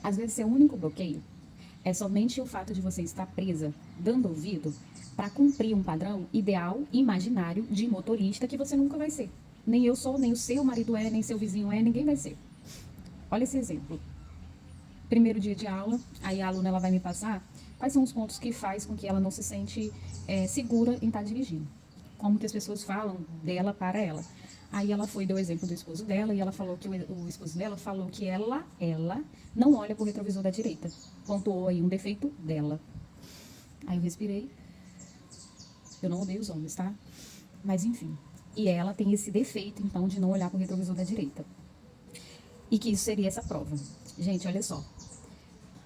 Às vezes, seu único bloqueio é somente o fato de você estar presa, dando ouvido, para cumprir um padrão ideal, imaginário de motorista que você nunca vai ser. Nem eu sou, nem o seu marido é, nem seu vizinho é, ninguém vai ser. Olha esse exemplo. Primeiro dia de aula, aí a aluna ela vai me passar quais são os pontos que faz com que ela não se sente segura em estar dirigindo. Como que as pessoas falam dela para ela. Aí ela foi, deu o exemplo do esposo dela, e ela falou que o esposo dela falou que ela não olha pro retrovisor da direita. Pontuou aí um defeito dela. Aí eu respirei. Eu não odeio os homens, tá? Mas enfim. E ela tem esse defeito, então, de não olhar pro retrovisor da direita. E que isso seria essa prova. Gente, olha só.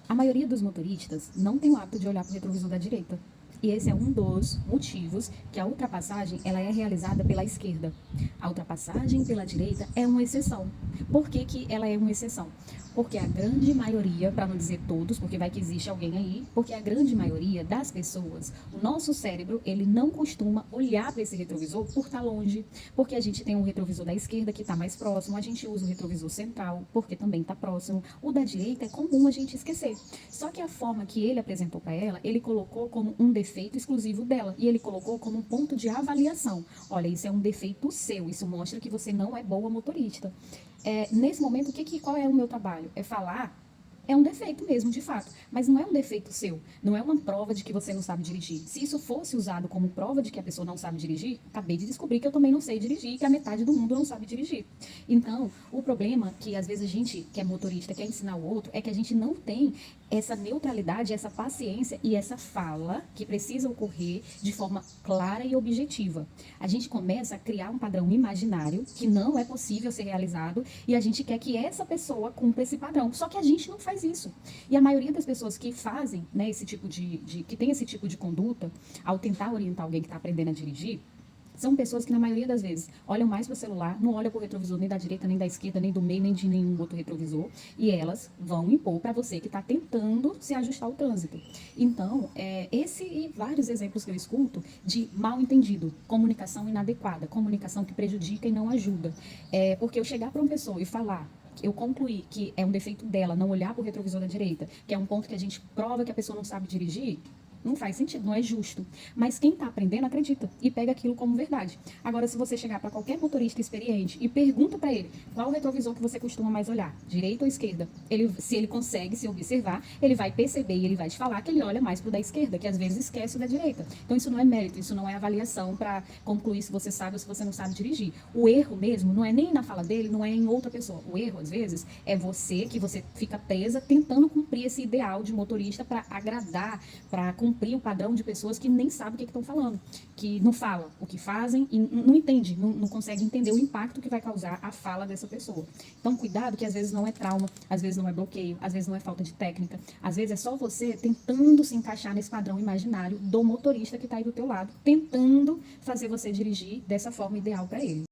A maioria dos motoristas não tem o hábito de olhar para o retrovisor da direita. E esse é um dos motivos que a ultrapassagem ela é realizada pela esquerda. A ultrapassagem pela direita é uma exceção. Por que, que ela é uma exceção? Porque a grande maioria, para não dizer todos, porque vai que existe alguém aí, porque a grande maioria das pessoas, o nosso cérebro, ele não costuma olhar para esse retrovisor por estar longe, porque a gente tem um retrovisor da esquerda que está mais próximo, a gente usa o retrovisor central, porque também está próximo. O da direita é comum a gente esquecer. Só que a forma que ele apresentou para ela, ele colocou como um defeito exclusivo dela, e ele colocou como um ponto de avaliação. Olha, isso é um defeito seu, isso mostra que você não é boa motorista. Nesse momento, qual é o meu trabalho? É falar. É um defeito mesmo, de fato, mas não é um defeito seu, não é uma prova de que você não sabe dirigir. Se isso fosse usado como prova de que a pessoa não sabe dirigir, acabei de descobrir que eu também não sei dirigir e que a metade do mundo não sabe dirigir. Então, o problema que às vezes a gente, que é motorista, quer ensinar o outro, é que a gente não tem essa neutralidade, essa paciência e essa fala que precisa ocorrer de forma clara e objetiva. A gente começa a criar um padrão imaginário que não é possível ser realizado e a gente quer que essa pessoa cumpra esse padrão. Só que a gente não faz isso. E a maioria das pessoas que fazem, né, esse tipo que tem esse tipo de conduta, ao tentar orientar alguém que está aprendendo a dirigir, são pessoas que, na maioria das vezes, olham mais para o celular, não olham para o retrovisor nem da direita, nem da esquerda, nem do meio, nem de nenhum outro retrovisor, e elas vão impor para você que está tentando se ajustar ao trânsito. Então, esse e vários exemplos que eu escuto de mal entendido, comunicação inadequada, comunicação que prejudica e não ajuda. Porque eu chegar para uma pessoa e falar, eu concluir que é um defeito dela não olhar para o retrovisor da direita, que é um ponto que a gente prova que a pessoa não sabe dirigir, não faz sentido, não é justo. Mas quem está aprendendo acredita e pega aquilo como verdade. Agora, se você chegar para qualquer motorista experiente e pergunta para ele qual o retrovisor que você costuma mais olhar, direita ou esquerda, se ele consegue se observar, ele vai perceber e ele vai te falar que ele olha mais para o da esquerda, que às vezes esquece o da direita. Então, isso não é mérito, isso não é avaliação para concluir se você sabe ou se você não sabe dirigir. O erro mesmo não é nem na fala dele, não é em outra pessoa. O erro, às vezes, é você que você fica presa tentando cumprir esse ideal de motorista para agradar, para cumprir o padrão de pessoas que nem sabem o que estão falando, que não falam o que fazem e não entende, não consegue entender o impacto que vai causar a fala dessa pessoa. Então, cuidado que às vezes não é trauma, às vezes não é bloqueio, às vezes não é falta de técnica, às vezes é só você tentando se encaixar nesse padrão imaginário do motorista que está aí do teu lado, tentando fazer você dirigir dessa forma ideal para ele.